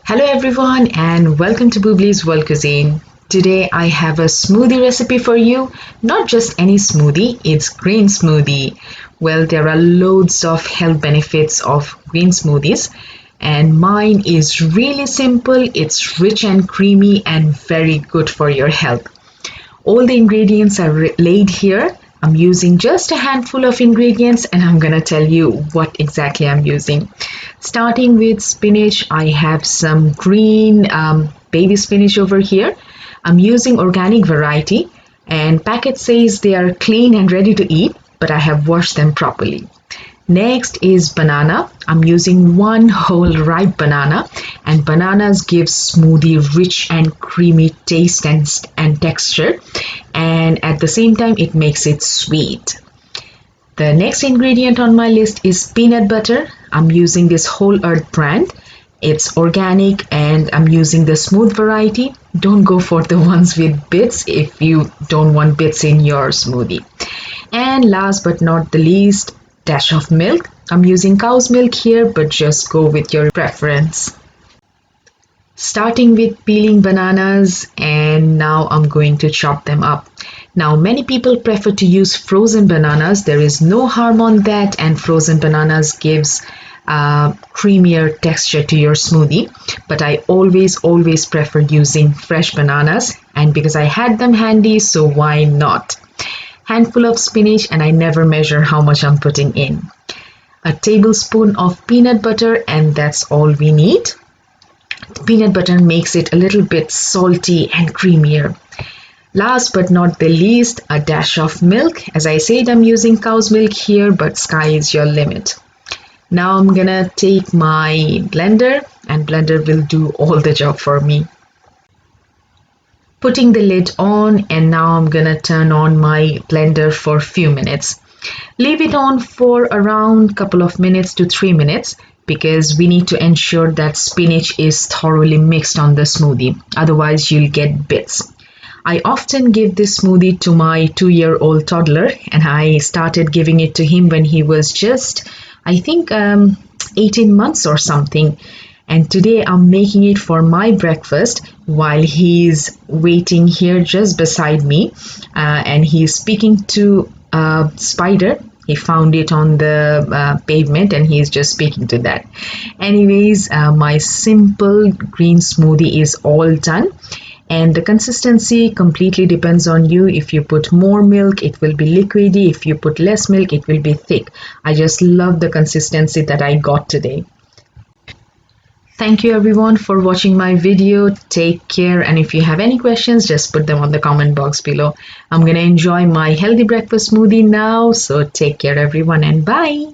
Hello everyone and welcome to Bublis World Cuisine. Today I have a smoothie recipe for you. Not just any smoothie, it's green smoothie. Well, there are loads of health benefits of green smoothies and mine is really simple. It's rich and creamy and very good for your health. All the ingredients are laid here. I'm using just a handful of ingredients and I'm gonna tell you what exactly I'm using. Starting with spinach, I have some green baby spinach over here. I'm using organic variety and packet says they are clean and ready to eat, but I have washed them properly. Next is banana. I'm using one whole ripe banana and bananas give smoothie rich and creamy taste and texture, and at the same time it makes it sweet. The next ingredient on my list is peanut butter. I'm using this Whole Earth brand. It's organic and I'm using the smooth variety. Don't go for the ones with bits if you don't want bits in your smoothie. And last but not the least, dash of milk. I'm using cow's milk here, but just go with your preference. Starting with peeling bananas, and now I'm going to chop them up. Now many people prefer to use frozen bananas. There is no harm on that, and frozen bananas gives creamier texture to your smoothie, but I always prefer using fresh bananas, and because I had them handy, so why not. Handful of spinach, and I never measure how much I'm putting in. A tablespoon of peanut butter, and that's all we need. The peanut butter makes it a little bit salty and creamier. Last but not the least, a dash of milk. As I said, I'm using cow's milk here, but sky is your limit. Now I'm gonna take my blender, and blender will do all the job for me. Putting the lid on, and now I'm gonna turn on my blender for a few minutes. Leave it on for around couple of minutes to 3 minutes because we need to ensure that spinach is thoroughly mixed on the smoothie, otherwise you'll get bits. I often give this smoothie to my 2-year-old toddler, and I started giving it to him when he was just, I think, 18 months or something. And today I'm making it for my breakfast while he's waiting here just beside me, and he's speaking to a spider. He found it on the pavement and he's just speaking to that. Anyways, my simple green smoothie is all done. And the consistency completely depends on you. If you put more milk, it will be liquidy. If you put less milk, it will be thick. I just love the consistency that I got today. Thank you everyone for watching my video. Take care, and if you have any questions, just put them on the comment box below. I'm gonna enjoy my healthy breakfast smoothie now, so take care everyone and bye.